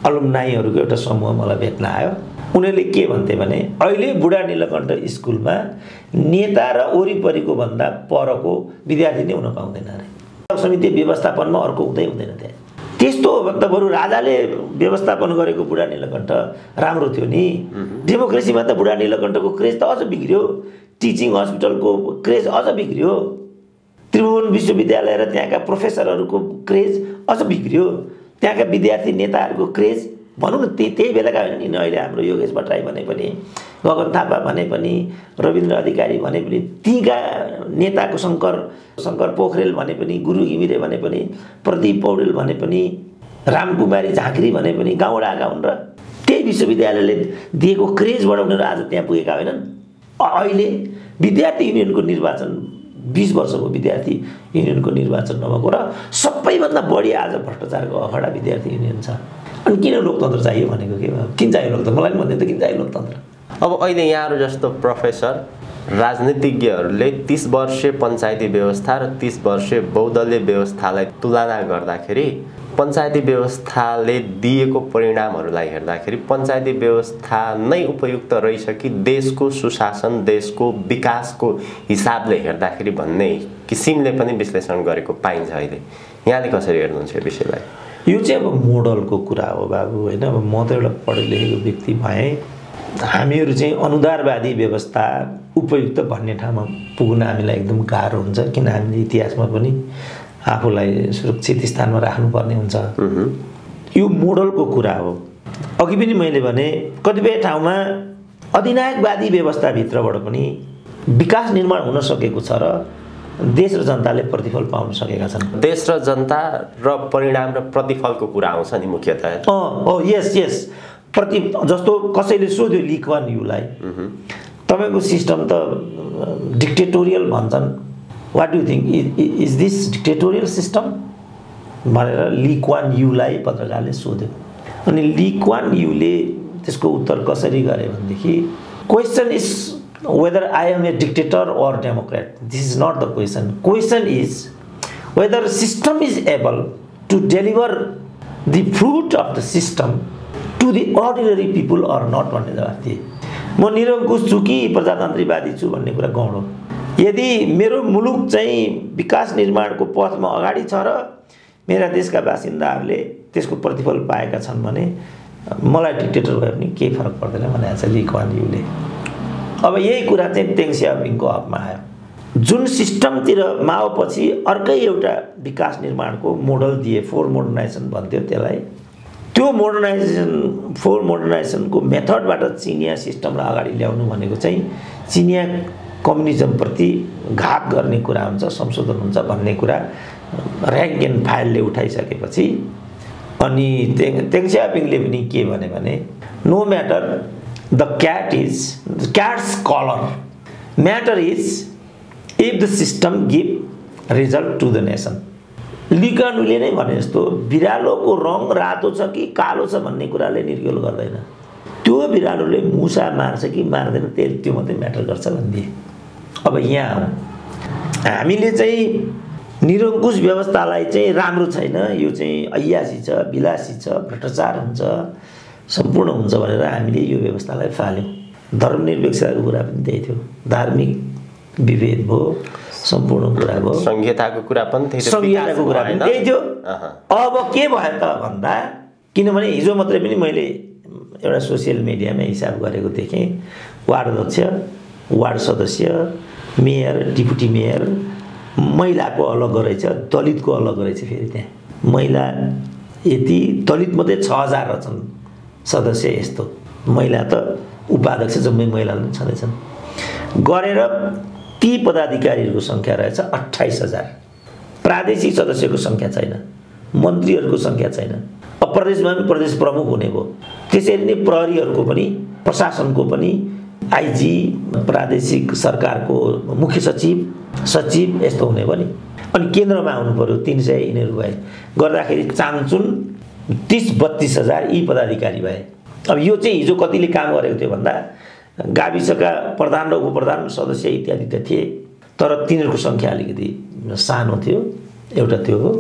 अलुम्नाईहरूको एउटा समूह मलाई भेट्न आयो। उनीहरूले के भन्थे भने अहिले बुढा नीलकण्ठ स्कुलमा नेता र वरिपरिको भन्दा परको विद्यार्थी नै हुन पाउँदैन अरे। समिति व्यवस्थापनमा अर्को हुँदैन त्यहाँ। त्यस्तो हो भने त बरु राजाले व्यवस्थापन गरेको बुढा नीलकण्ठ राम्रो थियो नि। डेमोक्रेसीमा त बुढा नीलकण्ठको क्रेज त अझ बिग्रियो, टिचिङ हस्पिटलको क्रेज अझ बिग्रियो, त्रिभुवन विश्वविद्यालय र त्यहाँका प्रोफेसरहरूको क्रेज अझ बिग्रियो, त्यहाँका विद्यार्थी नेताहरूको क्रेज भनौँ न त्यही बेलाका होइन नि। अहिले हाम्रो योगेश भट्टराई भने पनि, गगन थापा भने पनि, रविन्द्र अधिकारी भने पनि, तीका नेताको शङ्कर पोखरेल भने पनि, गुरु घिमिरे भने पनि, प्रदीप पौडेल भने पनि, रामकुमारी झाँक्री भने पनि गाउँबाट आएका हुन् र त्यही विश्वविद्यालयले दिएको क्रेजबाट उनीहरू आज त्यहाँ पुगेका होइनन्। अहिले विद्यार्थी युनियनको निर्वाचन 20 वर्षको विद्यार्थी युनियनको निर्वाचन नभएको र सबैभन्दा बढी आज भ्रष्टाचारको अखडा विद्यार्थी युनियन छ। अनि किन लोकतन्त्र चाहियो भनेको के भयो? किन चाहियो लोकतन्त्र? मलाई पनि भन्दैन त किन चाहियो लोकतन्त्र? अब अहिले यहाँहरू जस्तो प्रोफेसर राजनीतिज्ञहरूले 30 वर्षे पञ्चायती व्यवस्था र 30 वर्षे बहुदलीय व्यवस्थालाई तुलना गर्दाखेरि पञ्चायती व्यवस्थाले दिएको परिणामहरूलाई हेर्दाखेरि पञ्चायती व्यवस्था नै उपयुक्त रहेछ कि देशको सुशासन, देशको विकासको हिसाबले हेर्दाखेरि भन्ने किसिमले पनि विश्लेषण गरेको पाइन्छ। अहिले यहाँले कसरी हेर्नुहुन्छ यो विषयलाई? यो चाहिँ अब मोडलको कुरा हो बाबु, होइन? अब म त एउटा पढे लेखेको व्यक्ति भएँ। हामीहरू चाहिँ अनुदारवादी व्यवस्था उपयुक्त भन्ने ठाउँमा पुग्न हामीलाई एकदम गाह्रो हुन्छ, किन हामीले इतिहासमा पनि आफूलाई सुरक्षित स्थानमा राख्नुपर्ने हुन्छ। यो मोडलको कुरा हो। अघि पनि मैले भने कतिपय ठाउँमा अधिनायकवादी व्यवस्थाभित्रबाट पनि विकास निर्माण हुन सकेको छ र देश र जनताले प्रतिफल पाउन सकेका छन्। देश र जनता र परिणाम र प्रतिफलको कुरा आउँछ नि मुख्यतः। यस जस्तो कसैले सोध्यो ली क्वान यूलाई, तपाईँको सिस्टम त डिक्टेटोरियल भन्छन्, what do you think, is this dictatorial system भनेर ली क्वान यूलाई पत्रकारले सोध्यो। अनि ली क्वान यूले त्यसको उत्तर कसरी गरे भनेदेखि, question is whether I am a dictator or democrat. This is not the question. Question is whether system is able to deliver the fruit of the system to the ordinary people or not भन्ने जवाफ दिए। म निरङ्कुश छु कि प्रजातन्त्रवादी छु भन्ने कुरा गौण हो। यदि मेरो मुलुक चाहिँ विकास निर्माणको पथमा अगाडि छ र मेरा देशका बासिन्दाहरूले त्यसको प्रतिफल पाएका छन् भने मलाई डिक्टेटर भए पनि केही फरक पर्दैन भनेको छ ली कुवान यूले। अब यही कुरा चाहिँ देङ सियाओपिङको हकमा आयो। जुन सिस्टमतिर माओपछि अर्कै एउटा विकास निर्माणको मोडल दिए, 4 मोडर्नाइजेसन भन्थ्यो त्यसलाई, त्यो मोडर्नाइजेसन 4 मोडर्नाइजेसनको मेथडबाट चिनिया सिस्टमलाई अगाडि ल्याउनु भनेको चाहिँ चिनिया कम्युनिजमप्रति घात गर्ने कुरा हुन्छ, संशोधन हुन्छ भन्ने कुरा र्याङ्क एन्ड फाइलले उठाइसकेपछि अनि देङ सियाओपिङले पनि के भने no matter the cat's colour, matter is if the system give result to the nation. Lee Kuan यूले नै भने जस्तो बिरालोको रङ रातो छ कि कालो छ भन्ने कुराले निर्गोल गर्दैन, त्यो बिरालोले मुसा मार्छ कि मार्दैन त्यो मात्रै म्याटर गर्छ भनिदिए। अब यहाँ हामीले चाहिँ निरङ्कुश व्यवस्थालाई चाहिँ राम्रो छैन, यो चाहिँ ऐयासी छ, विलासी छ, भ्रष्टाचार हुन्छ, सम्पूर्ण हुन्छ भनेर हामीले यो व्यवस्थालाई फाल्यौँ। धर्मनिरपेक्षताको कुरा पनि त्यही थियो, धार्मिक विभेद भयो, सम्पूर्ण कुरा भयो, संहिताको कुरा पनि त्यही थियो। अब के भयो त भन्दा, किनभने हिजो मात्रै पनि मैले एउटा सोसियल मिडियामा हिसाब गरेको देखेँ, वार्ड अध्यक्ष, वार्ड सदस्य, मेयर, डिप्युटी मेयर, महिलाको अलग रहेछ, दलितको अलग रहेछ। फेरि त्यहाँ महिला यति, दलित मात्रै 6000 रहेछन् सदस्य। यस्तो महिला त उपाध्यक्ष जम्मै महिलाहरू छँदैछन् गरेर ती पदाधिकारीहरूको सङ्ख्या रहेछ 28000। प्रादेशिक सदस्यको सङ्ख्या छैन, मन्त्रीहरूको सङ्ख्या छैन। अब प्रदेशमा पनि प्रदेश प्रमुख हुने भयो, त्यसरी नै प्रहरीहरूको पनि, प्रशासनको पनि, आइजी, प्रादेशिक सरकारको मुख्य सचिव यस्तो हुने भयो नि। अनि केन्द्रमा आउनु पर्यो 300 यिनीहरू भए, गर्दाखेरि चाङचुन 30-32 हजार यी पदाधिकारी भए। अब यो चाहिँ हिजो कतिले काम गरेको थियो भन्दा गाविसका प्रधान र उपप्रधान सदस्य इत्यादि त थिए, तर तिनीहरूको सङ्ख्या अलिकति सानो थियो। एउटा त्यो हो,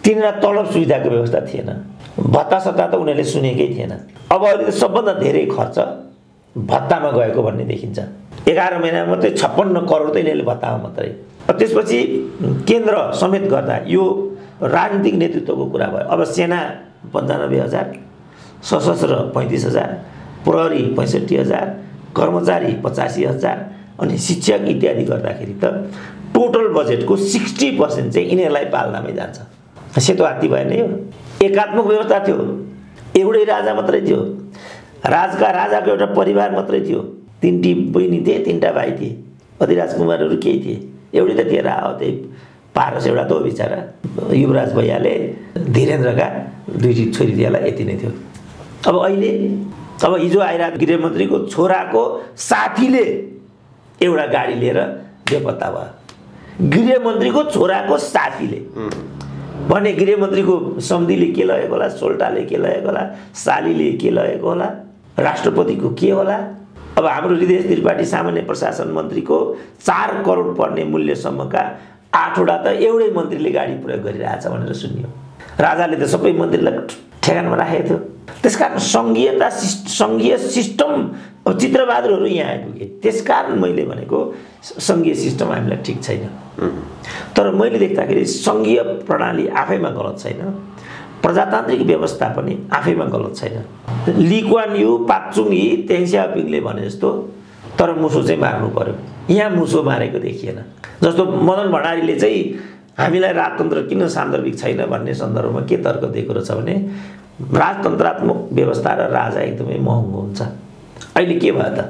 तिनीहरूलाई तलब सुविधाको व्यवस्था थिएन, भत्ता त उनीहरूले सुनेकै थिएन। अब अहिले त सबभन्दा धेरै खर्च भत्तामा गएको भन्ने देखिन्छ। 11 महिनामा मात्रै 56 करोड त यिनीहरूले भत्तामा मात्रै। त्यसपछि केन्द्र समेत गर्दा यो राजनीतिक नेतृत्वको कुरा भयो। अब सेना 95000, सशस्त्र 35000, प्रहरी 65000, कर्मचारी 85000 अनि शिक्षक इत्यादि गर्दाखेरि त टोटल बजेटको 60% चाहिँ यिनीहरूलाई पाल्दामै जान्छ। सेतो हात्ती भए नै हो। एकात्मक व्यवस्था थियो, एउटै राजा मात्रै थियो, राजाको एउटा परिवार मात्रै थियो, 3टी बहिनी थिए, 3टा भाइ थिए, अधिराज कुमारहरू केही थिए, एउटै त थिएर आयो। त्यही पारस एउटा त हो बिचरा, युवराज भैयाले धीरेन्द्रका 2टी छोरी दिएला, यति नै थियो। अब अहिले अब हिजो आइरहेको गृहमन्त्रीको छोराको साथीले एउटा गाडी लिएर बेपत्ता भयो। गृहमन्त्रीको छोराको साथीले भने गृहमन्त्रीको सम्धिले के लगेको होला, सोल्टाले के लगेको होला, सालीले के लगेको होला, राष्ट्रपतिको के होला। अब हाम्रो हृदय त्रिपाठी सामान्य प्रशासन मन्त्रीको 4 करोड पर्ने मूल्यसम्मका 8वटा त एउटै मन्त्रीले गाडी प्रयोग गरिरहेछ भनेर सुनियो। राजाले त सबै मन्त्रीलाई ठेगानमा राखेको थियो। त्यसकारण सङ्घीय सिस्टम, अब चित्रबहादुरहरू यहाँ आइपुगे। त्यसकारण मैले भनेको सङ्घीय सिस्टम हामीलाई ठिक छैन, तर मैले देख्दाखेरि सङ्घीय प्रणाली आफैमा गलत छैन, प्रजातान्त्रिक व्यवस्था पनि आफैमा गलत छैन। ली कुवान यू, पाक्चुङ यी, देङ सियाओपिङले भने जस्तो तर मुसो चाहिँ मार्नु पर्यो। यहाँ मुसो मारेको देखिएन। जस्तो मदन भण्डारीले चाहिँ हामीलाई राजतन्त्र किन सान्दर्भिक छैन भन्ने सन्दर्भमा के तर्क दिएको रहेछ भने राजतन्त्रात्मक व्यवस्था र राजा एकदमै महँगो हुन्छ। अहिले के भयो त,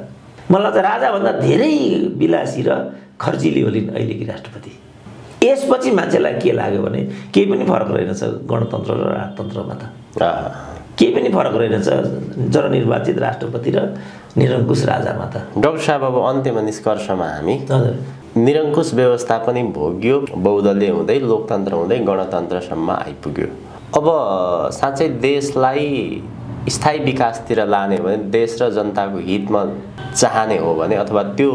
मलाई त राजाभन्दा धेरै विलासी र खर्चिली होलिन् अहिलेकी राष्ट्रपति। यसपछि मान्छेलाई के लाग्यो भने केही पनि फरक रहेनछ गणतन्त्र र राजतन्त्रमा, त केही पनि फरक रहेनछ जननिर्वाचित राष्ट्रपति र निरङ्कुश राजामा त। डाक्टर साहब, अब अन्त्यमा निष्कर्षमा हामी निरङ्कुश व्यवस्था पनि भोग्यो, बहुदलीय हुँदै लोकतन्त्र हुँदै गणतन्त्रसम्म आइपुग्यो। अब साँच्चै देशलाई स्थायी विकासतिर लाने हो भने, देश र जनताको हितमा चाहने हो भने, अथवा त्यो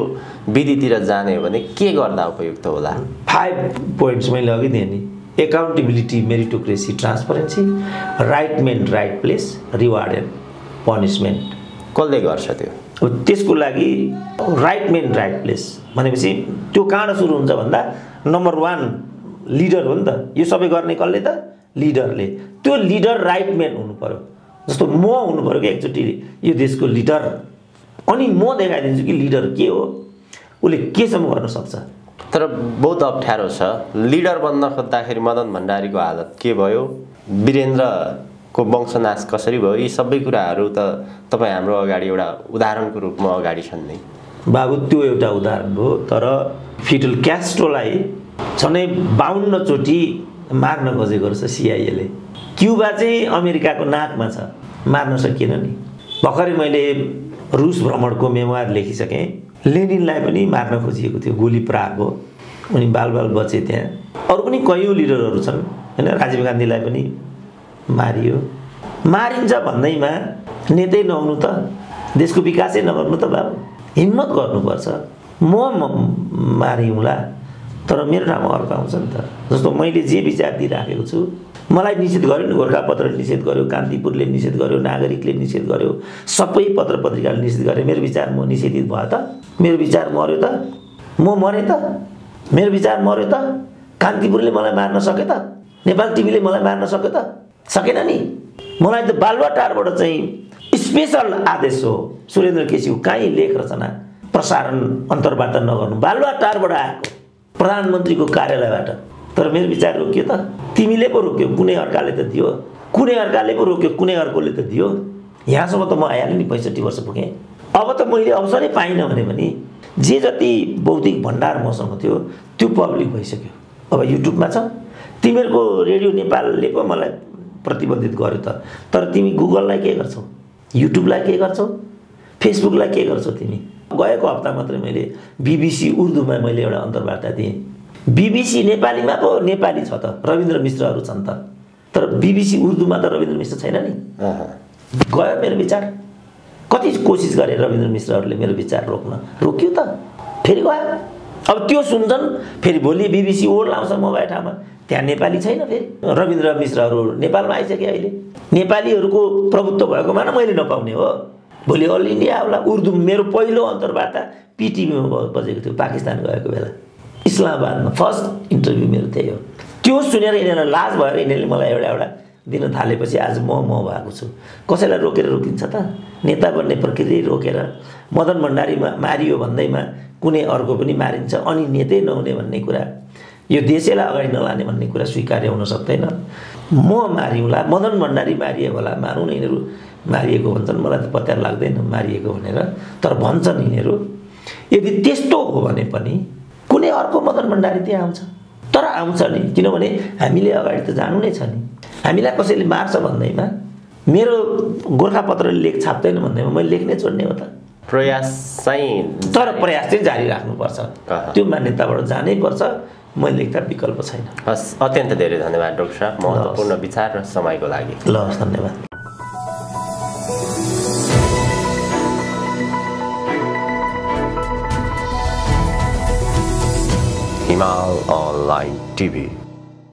विधितिर जाने हो भने के गर्दा उपयुक्त होला? 5 पोइन्ट्स मैले अघि दिएँ नि। Accountability, meritocracy, transparency, right main right place, reward and punishment. कसले गर्छ त्यो? अब त्यसको लागि राइट मेन राइट प्लेस भनेपछि त्यो कहाँ सुरु हुन्छ भन्दा नम्बर 1 लिडर हो नि त। यो सबै गर्ने कसले त? लिडरले त्यो लिडर राइट म्यान हुनु पर्यो जस्तो म हुनु पर्यो कि एकचोटि यो देशको लिडर अनि म देखाइदिन्छु कि लिडर के हो उसले केसम्म गर्न सक्छ तर बहुत अप्ठ्यारो छ लिडर बन्न खोज्दाखेरि मदन भण्डारीको हालत के भयो वीरेन्द्रको वंशनाश कसरी भयो यी सबै कुराहरू त तपाईँ हाम्रो अगाडि एउटा उदाहरणको रूपमा अगाडि छन् नै बाबु त्यो एउटा उदाहरण हो तर फिडल क्यास्ट्रोलाई झनै 52 चोटि मार्न खोजेको रहेछ सिआइएले क्युबा चाहिँ अमेरिकाको नाकमा छ मार्न सकिएन नि भर्खरै मैले रुस भ्रमणको मेमोयर लेखिसकेँ लेनिनलाई पनि मार्न खोजिएको थियो गोली प्रहार भयो उनी बालबाल बचे त्यहाँ अरू पनि कयौँ लिडरहरू छन् होइन राजीव गान्धीलाई पनि मारियो मारिन्छ भन्दैमा नेतै नहुनु त देशको विकासै नगर्नु त बाबु हिम्मत गर्नुपर्छ म मारिउँला तर मेरो ठाउँमा अर्को आउँछ नि त जस्तो मैले जे विचार दिइराखेको छु मलाई निषेध गर्यो नि गोर्खापत्रले निषेध गर्यो कान्तिपुरले निषेध गर्यो नागरिकले निषेध गर्यो सबै पत्र पत्रिकाले निषेध गरे मेरो विचार म निषेधित भयो त मेरो विचार मर्यो त म मरेँ त मेरो विचार मर्यो त कान्तिपुरले मलाई मार्न सक्यो त नेपाल टिभीले मलाई मार्न सक्यो त सकेन नि मलाई त बालुवाटारबाट चाहिँ स्पेशल आदेश हो सुरेन्द्र केसीको काहीँ लेख रचना प्रसारण अन्तर्वार्ता नगर्नु बालुवाटारबाट आएको प्रधानमन्त्रीको कार्यालयबाट तर मेरो विचार रोकियो त तिमीले पो रोक्यो कुनै अर्काले त दियो कुनै अर्काले पो रोक्यो कुनै अर्कोले त दियो यहाँसम्म त म आइहालेँ नि 65 वर्ष पुगेँ अब त मैले अवसरै पाइनँ भने पनि जे जति बौद्धिक भण्डार मसँग थियो त्यो पब्लिक भइसक्यो अब युट्युबमा छ तिमीहरूको रेडियो नेपालले पो मलाई प्रतिबन्धित गर्यो त तर तिमी गुगललाई के गर्छौ युट्युबलाई के गर्छौ फेसबुकलाई के गर्छौ तिमी गएको हप्ता मात्रै मैले बीबीसी उर्दूमा मैले एउटा अन्तर्वार्ता दिएँ बीबीसी नेपालीमा पो नेपाली छ त रविन्द्र मिश्रहरू छन् त तर बीबीसी उर्दूमा त रविन्द्र मिश्र छैन नि गयो मेरो विचार कति कोसिस गरे रविन्द्र मिश्रहरूले मेरो विचार रोक्न रोक्यो त फेरि गयो अब त्यो सुन्छन् फेरि भोलि बीबीसी ओड लाउँछ म भए ठाउँमा त्यहाँ नेपाली छैन फेरि रविन्द्र मिश्रहरू नेपालमा आइसक्यो अहिले नेपालीहरूको प्रभुत्व भएकोमा न मैले नपाउने हो भोलि अल इन्डिया होला उर्दू मेरो पहिलो अन्तर्वार्ता पिटिभीमा बजेको थियो पाकिस्तान गएको बेला इस्लामाबादमा फर्स्ट इन्टरभ्यू मेरो त्यही हो त्यो सुनेर यिनीहरूलाई लाज भएर यिनीहरूले मलाई एउटा दिन थालेपछि आज म भएको छु कसैलाई रोकेर रोकिन्छ त नेता बन्ने प्रक्रिया रोकेर मदन भण्डारी मारियो भन्दैमा कुनै अर्को पनि मारिन्छ अनि नेतै नहुने भन्ने कुरा यो देशैलाई अगाडि नलाने भन्ने कुरा स्वीकार्य हुन सक्दैन म मारिउँला मदन भण्डारी मारिए होला मारौँ न यिनीहरू मारिएको भन्छन् मलाई त पत्यार लाग्दैन मारिएको भनेर तर भन्छन् यिनीहरू यदि त्यस्तो हो भने पनि कुनै अर्को मदन भण्डारी त्यहाँ आउँछ तर आउँछ नि किनभने हामीले अगाडि त जानु नै छ नि हामीलाई कसैले मार्छ भन्दैमा मेरो गोर्खापत्रले लेख छाप्दैन भन्दैमा मैले लेख्नै छोड्ने हो त प्रयास चाहिँ तर प्रयास चाहिँ जारी राख्नुपर्छ त्यो मान्यताबाट जानै पर्छ मैले लेख्दा विकल्प छैन हस् अत्यन्त धेरै धन्यवाद डाक्टर साहब महत्त्वपूर्ण विचार र समयको लागि ल धन्यवाद हिमाल अनलाइन टिभी